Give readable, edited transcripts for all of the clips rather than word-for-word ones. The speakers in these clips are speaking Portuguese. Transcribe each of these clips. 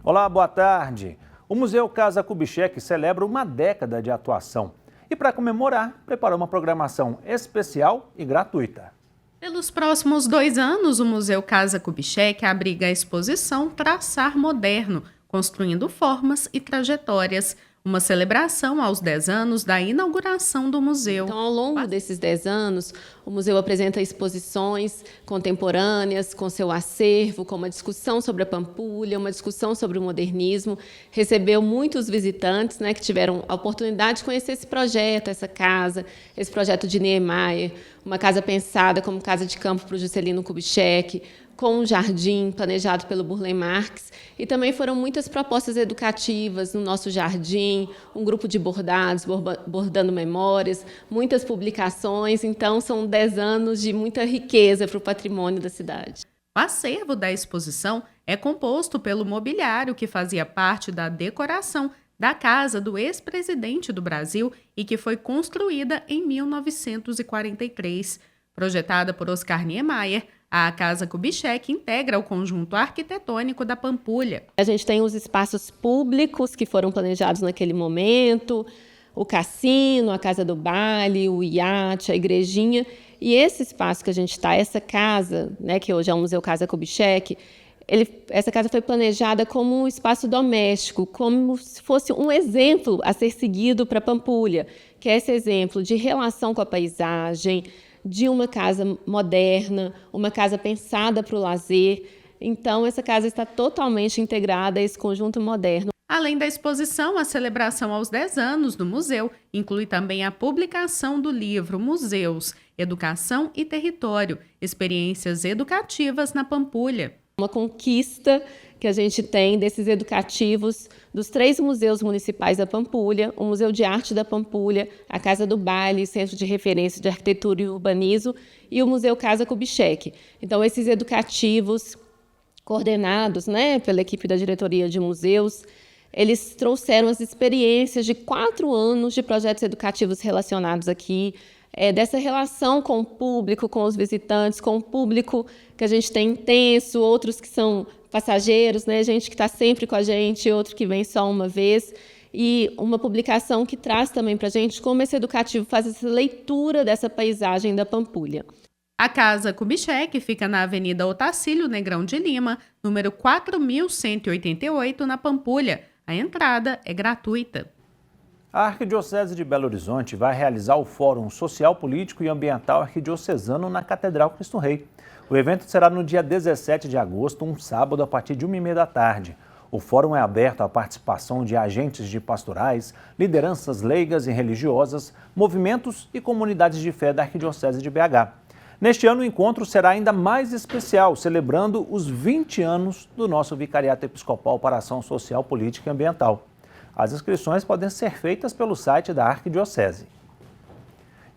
Olá, boa tarde. O Museu Casa Kubitschek celebra uma década de atuação e, para comemorar, preparou uma programação especial e gratuita. Pelos próximos 2 anos, o Museu Casa Kubitschek abriga a exposição Traçar Moderno, construindo formas e trajetórias, uma celebração aos 10 anos da inauguração do museu. Então, ao longo desses 10 anos, o museu apresenta exposições contemporâneas com seu acervo, com uma discussão sobre a Pampulha, uma discussão sobre o modernismo. Recebeu muitos visitantes, que tiveram a oportunidade de conhecer esse projeto, essa casa, esse projeto de Niemeyer, uma casa pensada como casa de campo para o Juscelino Kubitschek, com um jardim planejado pelo Burle Marx, e também foram muitas propostas educativas no nosso jardim, um grupo de bordados, bordando memórias, muitas publicações. Então, são 10 anos de muita riqueza para o patrimônio da cidade. O acervo da exposição é composto pelo mobiliário que fazia parte da decoração da casa do ex-presidente do Brasil e que foi construída em 1943. Projetada por Oscar Niemeyer, a Casa Kubitschek integra o conjunto arquitetônico da Pampulha. A gente tem os espaços públicos que foram planejados naquele momento, o cassino, a casa do baile, o iate, a igrejinha. E esse espaço que a gente está, essa casa, que hoje é o Museu Casa Kubitschek, essa casa foi planejada como um espaço doméstico, como se fosse um exemplo a ser seguido para a Pampulha, que é esse exemplo de relação com a paisagem, de uma casa moderna, uma casa pensada para o lazer. Então, essa casa está totalmente integrada a esse conjunto moderno. Além da exposição, a celebração aos 10 anos do museu inclui também a publicação do livro Museus, Educação e Território, Experiências Educativas na Pampulha. Uma conquista que a gente tem desses educativos dos 3 museus municipais da Pampulha, o Museu de Arte da Pampulha, a Casa do Baile, Centro de Referência de Arquitetura e Urbanismo, e o Museu Casa Kubitschek. Então, esses educativos coordenados pela equipe da diretoria de museus, eles trouxeram as experiências de 4 anos de projetos educativos relacionados aqui, dessa relação com o público, com os visitantes, com o público que a gente tem intenso, outros que são passageiros, gente que está sempre com a gente, outro que vem só uma vez, e uma publicação que traz também para a gente como esse educativo faz essa leitura dessa paisagem da Pampulha. A Casa Kubitschek fica na Avenida Otacílio Negrão de Lima, número 4188, na Pampulha. A entrada é gratuita. A Arquidiocese de Belo Horizonte vai realizar o Fórum Social, Político e Ambiental Arquidiocesano na Catedral Cristo Rei. O evento será no dia 17 de agosto, um sábado, a partir de 1h30 da tarde. O fórum é aberto à participação de agentes de pastorais, lideranças leigas e religiosas, movimentos e comunidades de fé da Arquidiocese de BH. Neste ano, o encontro será ainda mais especial, celebrando os 20 anos do nosso Vicariato Episcopal para Ação Social, Política e Ambiental. As inscrições podem ser feitas pelo site da Arquidiocese.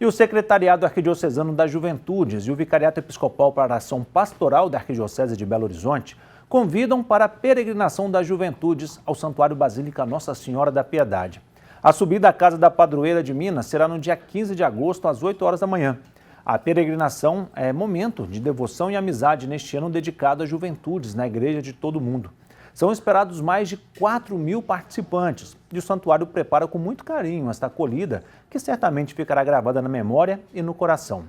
E o Secretariado Arquidiocesano das Juventudes e o Vicariato Episcopal para a Ação Pastoral da Arquidiocese de Belo Horizonte convidam para a peregrinação das juventudes ao Santuário Basílica Nossa Senhora da Piedade. A subida à Casa da Padroeira de Minas será no dia 15 de agosto, às 8 horas da manhã. A peregrinação é momento de devoção e amizade neste ano dedicado às juventudes na Igreja de Todo Mundo. São esperados mais de 4.000 participantes e o santuário prepara com muito carinho esta acolhida, que certamente ficará gravada na memória e no coração.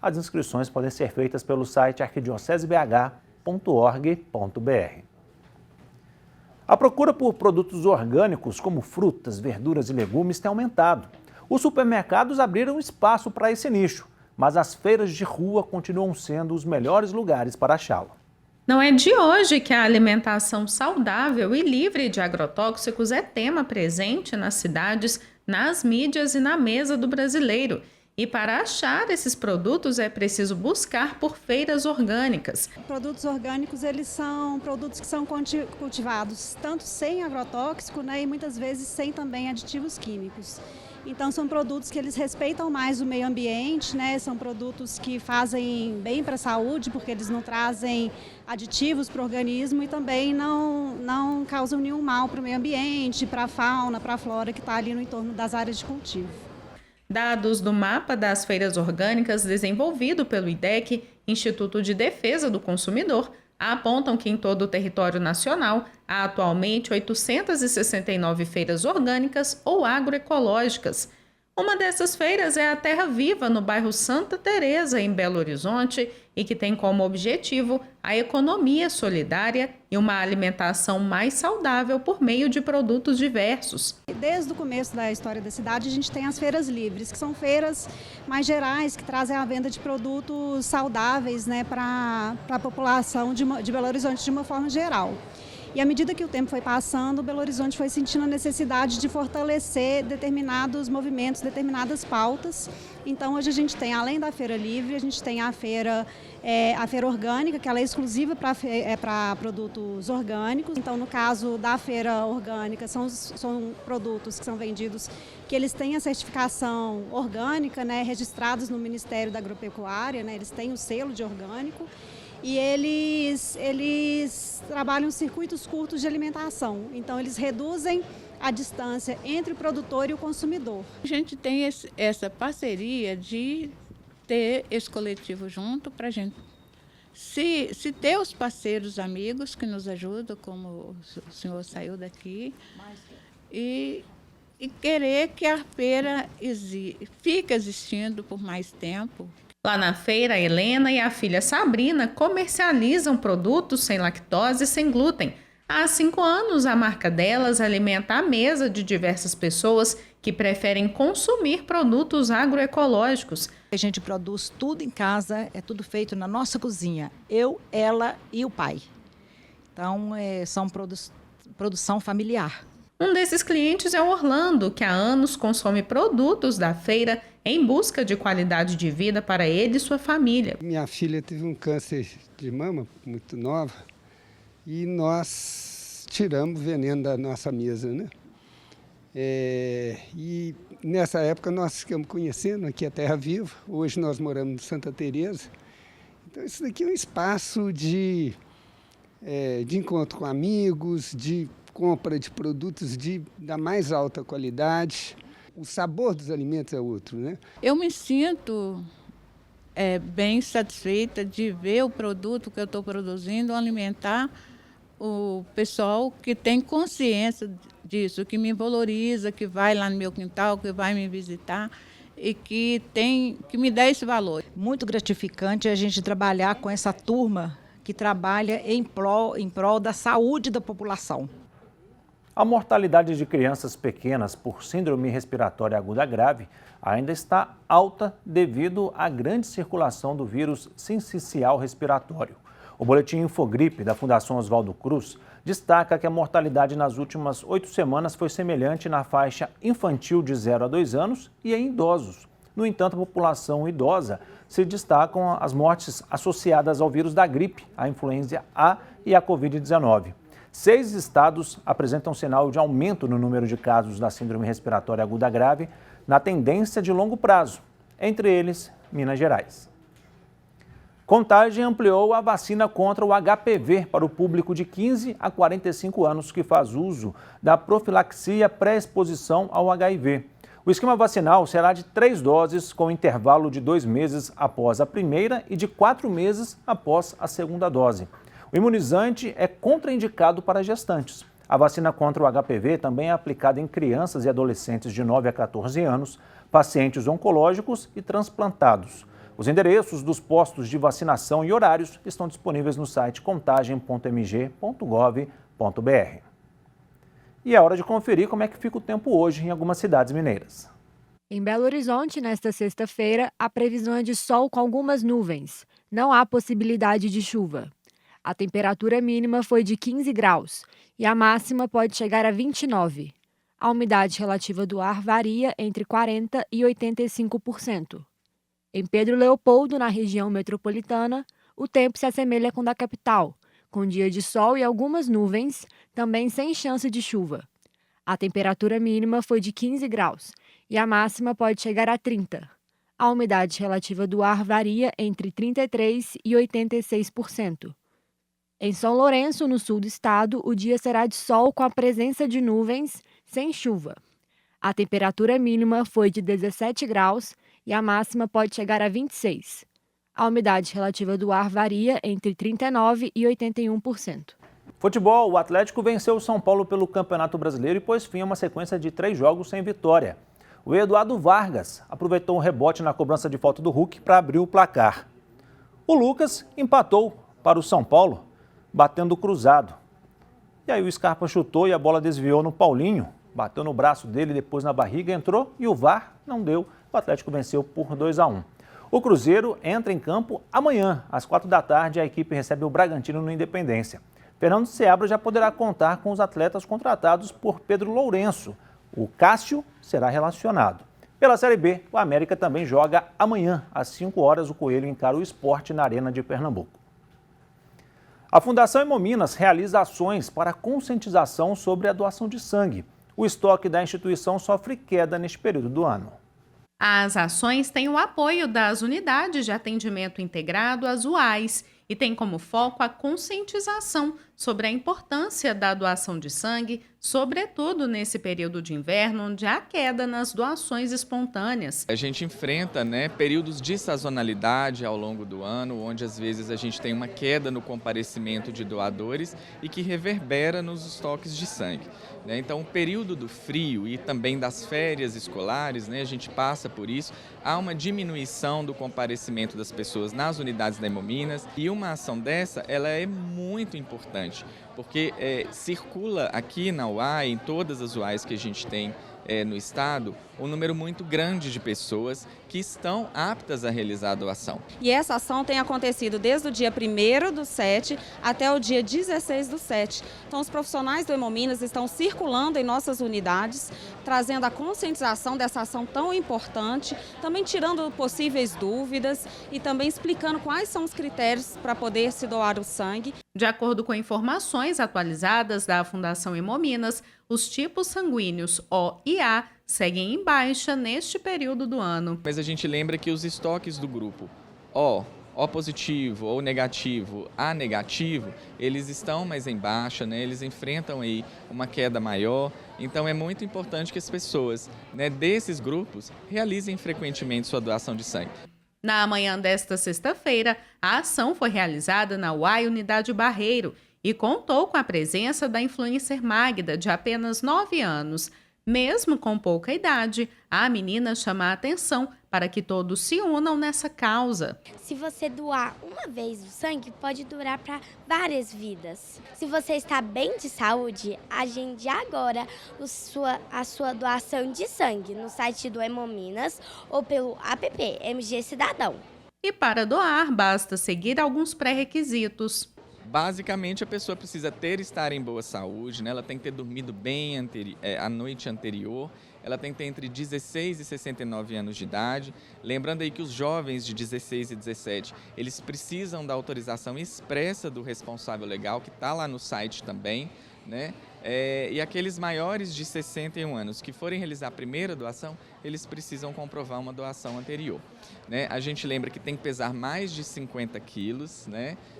As inscrições podem ser feitas pelo site arquidiocesebh.org.br. A procura por produtos orgânicos, como frutas, verduras e legumes, tem aumentado. Os supermercados abriram espaço para esse nicho, mas as feiras de rua continuam sendo os melhores lugares para achá-lo. Não é de hoje que a alimentação saudável e livre de agrotóxicos é tema presente nas cidades, nas mídias e na mesa do brasileiro. E para achar esses produtos é preciso buscar por feiras orgânicas. Produtos orgânicos, eles são produtos que são cultivados tanto sem agrotóxico, e muitas vezes sem também aditivos químicos. Então são produtos que eles respeitam mais o meio ambiente, são produtos que fazem bem para a saúde, porque eles não trazem aditivos para o organismo e também não causam nenhum mal para o meio ambiente, para a fauna, para a flora que está ali no entorno das áreas de cultivo. Dados do mapa das feiras orgânicas desenvolvido pelo IDEC, Instituto de Defesa do Consumidor, apontam que em todo o território nacional há atualmente 869 feiras orgânicas ou agroecológicas. Uma dessas feiras é a Terra Viva, no bairro Santa Teresa, em Belo Horizonte, e que tem como objetivo a economia solidária e uma alimentação mais saudável por meio de produtos diversos. Desde o começo da história da cidade, a gente tem as feiras livres, que são feiras mais gerais, que trazem a venda de produtos saudáveis, né, para a população de Belo Horizonte de uma forma geral. E à medida que o tempo foi passando, Belo Horizonte foi sentindo a necessidade de fortalecer determinados movimentos, determinadas pautas. Então hoje a gente tem, além da feira livre, a gente tem a feira orgânica, que ela é exclusiva para produtos orgânicos. Então no caso da feira orgânica, são produtos que são vendidos, que eles têm a certificação orgânica, né, registrados no Ministério da Agropecuária, né, eles têm o selo de orgânico. E eles trabalham circuitos curtos de alimentação, então eles reduzem a distância entre o produtor e o consumidor. A gente tem essa parceria de ter esse coletivo junto para a gente se ter os parceiros amigos que nos ajudam, como o senhor saiu daqui, e querer que a feira fique existindo por mais tempo. Lá na feira, a Helena e a filha Sabrina comercializam produtos sem lactose e sem glúten. Há 5 anos, a marca delas alimenta a mesa de diversas pessoas que preferem consumir produtos agroecológicos. A gente produz tudo em casa, é tudo feito na nossa cozinha. Eu, ela e o pai. Então, são produção familiar. Um desses clientes é o Orlando, que há anos consome produtos da feira em busca de qualidade de vida para ele e sua família. Minha filha teve um câncer de mama muito nova e nós tiramos o veneno da nossa mesa, né? E nessa época nós ficamos conhecendo aqui a Terra Viva. Hoje nós moramos em Santa Teresa. Então isso daqui é um espaço de encontro com amigos, de compra de produtos da mais alta qualidade. O sabor dos alimentos é outro, né? Eu me sinto bem satisfeita de ver o produto que eu estou produzindo alimentar o pessoal que tem consciência disso, que me valoriza, que vai lá no meu quintal, que vai me visitar e que me dá esse valor. Muito gratificante a gente trabalhar com essa turma que trabalha em prol da saúde da população. A mortalidade de crianças pequenas por síndrome respiratória aguda grave ainda está alta devido à grande circulação do vírus sincicial respiratório. O boletim Infogripe da Fundação Oswaldo Cruz destaca que a mortalidade nas últimas 8 semanas foi semelhante na faixa infantil de 0 a 2 anos e em idosos. No entanto, a população idosa se destacam as mortes associadas ao vírus da gripe, a influenza A e a Covid-19. 6 estados apresentam sinal de aumento no número de casos da síndrome respiratória aguda grave na tendência de longo prazo, entre eles Minas Gerais. Contagem ampliou a vacina contra o HPV para o público de 15 a 45 anos que faz uso da profilaxia pré-exposição ao HIV. O esquema vacinal será de 3 doses, com intervalo de 2 meses após a primeira e de 4 meses após a segunda dose. O imunizante é contraindicado para gestantes. A vacina contra o HPV também é aplicada em crianças e adolescentes de 9 a 14 anos, pacientes oncológicos e transplantados. Os endereços dos postos de vacinação e horários estão disponíveis no site contagem.mg.gov.br. E é hora de conferir como é que fica o tempo hoje em algumas cidades mineiras. Em Belo Horizonte, nesta sexta-feira, a previsão é de sol com algumas nuvens. Não há possibilidade de chuva. A temperatura mínima foi de 15 graus e a máxima pode chegar a 29. A umidade relativa do ar varia entre 40% e 85%. Em Pedro Leopoldo, na região metropolitana, o tempo se assemelha com o da capital, com dia de sol e algumas nuvens, também sem chance de chuva. A temperatura mínima foi de 15 graus e a máxima pode chegar a 30. A umidade relativa do ar varia entre 33% e 86%. Em São Lourenço, no sul do estado, o dia será de sol com a presença de nuvens, sem chuva. A temperatura mínima foi de 17 graus e a máxima pode chegar a 26. A umidade relativa do ar varia entre 39% e 81%. Futebol, o Atlético venceu o São Paulo pelo Campeonato Brasileiro e pôs fim a uma sequência de 3 jogos sem vitória. O Eduardo Vargas aproveitou um rebote na cobrança de falta do Hulk para abrir o placar. O Lucas empatou para o São Paulo, batendo cruzado. E aí o Scarpa chutou e a bola desviou no Paulinho, bateu no braço dele, depois na barriga, entrou e o VAR não deu. O Atlético venceu por 2-1. O Cruzeiro entra em campo amanhã, às 4 da tarde, a equipe recebe o Bragantino no Independência. Fernando Seabra já poderá contar com os atletas contratados por Pedro Lourenço. O Cássio será relacionado. Pela Série B, o América também joga amanhã, às 5 horas, o Coelho encara o Sport na Arena de Pernambuco. A Fundação Hemominas realiza ações para conscientização sobre a doação de sangue. O estoque da instituição sofre queda neste período do ano. As ações têm o apoio das unidades de atendimento integrado, as UAIs, e tem como foco a conscientização sobre a importância da doação de sangue, sobretudo nesse período de inverno, onde há queda nas doações espontâneas. A gente enfrenta, períodos de sazonalidade ao longo do ano, onde às vezes a gente tem uma queda no comparecimento de doadores e que reverbera nos estoques de sangue. Então, o período do frio e também das férias escolares, a gente passa por isso, há uma diminuição do comparecimento das pessoas nas unidades da Hemominas, e uma ação dessa, ela é muito importante, porque circula aqui na UAI, em todas as UAIs que a gente tem no estado, um número muito grande de pessoas que estão aptas a realizar a doação. E essa ação tem acontecido desde o dia 1º/7 até o dia 16/7. Então, os profissionais do Hemominas estão circulando em nossas unidades, trazendo a conscientização dessa ação tão importante, também tirando possíveis dúvidas e também explicando quais são os critérios para poder se doar o sangue. De acordo com informações atualizadas da Fundação Hemominas, os tipos sanguíneos O e A seguem em baixa neste período do ano. Mas a gente lembra que os estoques do grupo O positivo ou negativo, A negativo, eles estão mais em baixa, eles enfrentam aí uma queda maior. Então é muito importante que as pessoas desses grupos realizem frequentemente sua doação de sangue. Na manhã desta sexta-feira, a ação foi realizada na UAI Unidade Barreiro e contou com a presença da influencer Magda, de apenas 9 anos. Mesmo com pouca idade, a menina chama a atenção para que todos se unam nessa causa. Se você doar uma vez o sangue, pode durar para várias vidas. Se você está bem de saúde, agende agora a sua doação de sangue no site do Hemominas ou pelo app MG Cidadão. E para doar, basta seguir alguns pré-requisitos. Basicamente, a pessoa precisa estar em boa saúde, ela tem que ter dormido bem a noite anterior, ela tem que ter entre 16 e 69 anos de idade. Lembrando aí que os jovens de 16 e 17, eles precisam da autorização expressa do responsável legal, que está lá no site também, e aqueles maiores de 61 anos que forem realizar a primeira doação, eles precisam comprovar uma doação anterior. A gente lembra que tem que pesar mais de 50 quilos,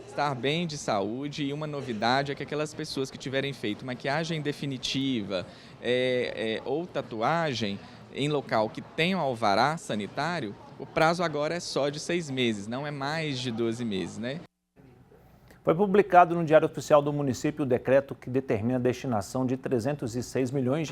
estar bem de saúde, e uma novidade é que aquelas pessoas que tiverem feito maquiagem definitiva ou tatuagem em local que tenham alvará sanitário, o prazo agora é só de 6 meses, não é mais de 12 meses, Foi publicado no Diário Oficial do município o decreto que determina a destinação de R$ 306 milhões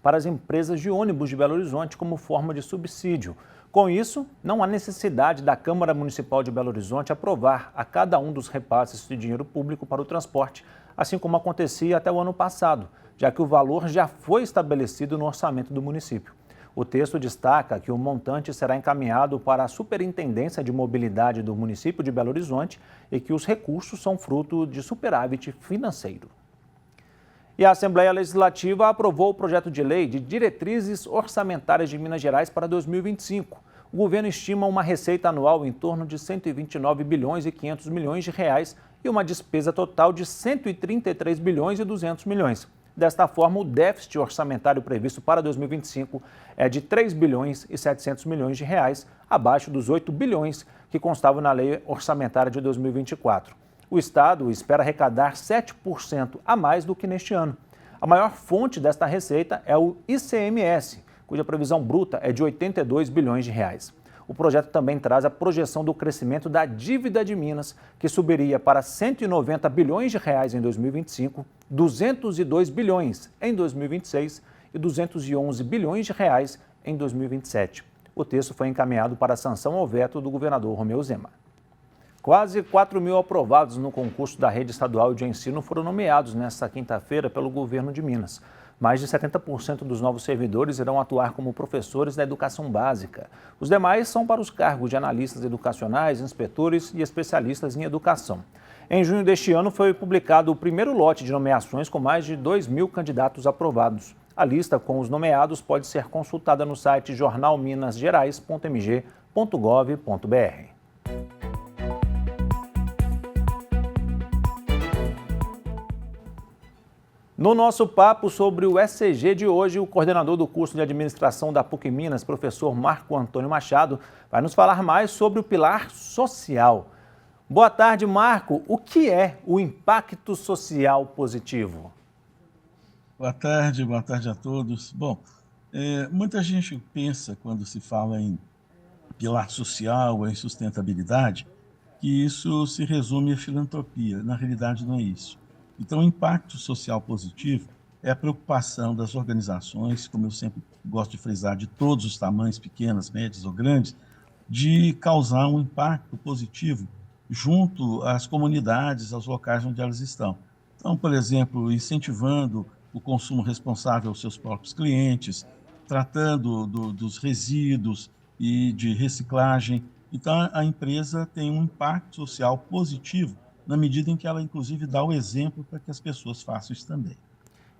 para as empresas de ônibus de Belo Horizonte como forma de subsídio. Com isso, não há necessidade da Câmara Municipal de Belo Horizonte aprovar a cada um dos repasses de dinheiro público para o transporte, assim como acontecia até o ano passado, já que o valor já foi estabelecido no orçamento do município. O texto destaca que o montante será encaminhado para a Superintendência de Mobilidade do município de Belo Horizonte e que os recursos são fruto de superávit financeiro. E a Assembleia Legislativa aprovou o projeto de lei de diretrizes orçamentárias de Minas Gerais para 2025. O governo estima uma receita anual em torno de 129 bilhões e 500 milhões de reais e uma despesa total de 133 bilhões e 200 milhões. Desta forma, o déficit orçamentário previsto para 2025 é de 3 bilhões e 700 milhões de reais, abaixo dos 8 bilhões que constavam na lei orçamentária de 2024. O Estado espera arrecadar 7% a mais do que neste ano. A maior fonte desta receita é o ICMS, cuja previsão bruta é de 82 bilhões de reais. O projeto também traz a projeção do crescimento da dívida de Minas, que subiria para 190 bilhões de reais em 2025, 202 bilhões em 2026 e 211 bilhões de reais em 2027. O texto foi encaminhado para a sanção ao veto do governador Romeu Zema. Quase 4.000 aprovados no concurso da rede estadual de ensino foram nomeados nesta quinta-feira pelo governo de Minas. Mais de 70% dos novos servidores irão atuar como professores da educação básica. Os demais são para os cargos de analistas educacionais, inspetores e especialistas em educação. Em junho deste ano foi publicado o primeiro lote de nomeações com mais de 2.000 candidatos aprovados. A lista com os nomeados pode ser consultada no site jornalminasgerais.mg.gov.br. No nosso papo sobre o ECG de hoje, o coordenador do curso de administração da PUC Minas, professor Marco Antônio Machado, vai nos falar mais sobre o pilar social. Boa tarde, Marco. O que é o impacto social positivo? Boa tarde a todos. Bom, muita gente pensa, quando se fala em pilar social, em sustentabilidade, que isso se resume à filantropia. Na realidade, não é isso. Então, o impacto social positivo é a preocupação das organizações, como eu sempre gosto de frisar, de todos os tamanhos, pequenas, médias ou grandes, de causar um impacto positivo junto às comunidades, aos locais onde elas estão. Então, por exemplo, incentivando o consumo responsável aos seus próprios clientes, tratando dos resíduos e de reciclagem. Então, a empresa tem um impacto social positivo na medida em que ela, inclusive, dá o exemplo para que as pessoas façam isso também.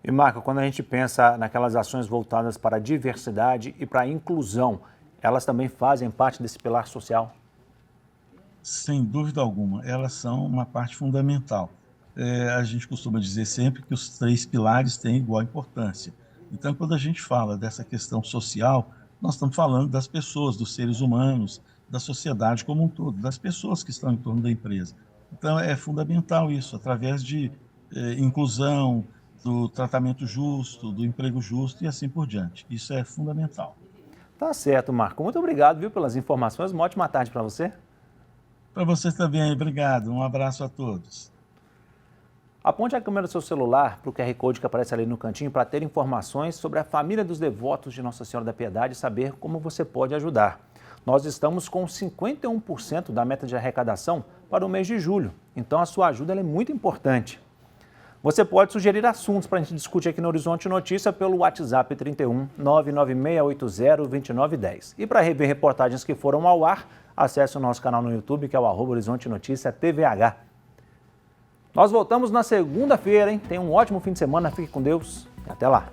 E, Marco, quando a gente pensa naquelas ações voltadas para a diversidade e para a inclusão, elas também fazem parte desse pilar social? Sem dúvida alguma, elas são uma parte fundamental. A gente costuma dizer sempre que os 3 pilares têm igual importância. Então, quando a gente fala dessa questão social, nós estamos falando das pessoas, dos seres humanos, da sociedade como um todo, das pessoas que estão em torno da empresa. Então, é fundamental isso, através de inclusão, do tratamento justo, do emprego justo e assim por diante. Isso é fundamental. Tá certo, Marco. Muito obrigado, viu, pelas informações. Uma ótima tarde para você. Para você também, obrigado. Um abraço a todos. Aponte a câmera do seu celular para o QR Code que aparece ali no cantinho para ter informações sobre a família dos devotos de Nossa Senhora da Piedade e saber como você pode ajudar. Nós estamos com 51% da meta de arrecadação para o mês de julho, então a sua ajuda é muito importante. Você pode sugerir assuntos para a gente discutir aqui no Horizonte Notícia pelo WhatsApp 31 99680 2910. E para rever reportagens que foram ao ar, acesse o nosso canal no YouTube, que é o @Horizonte Notícia TVH. Nós voltamos na segunda-feira, hein? Tenha um ótimo fim de semana, fique com Deus e até lá.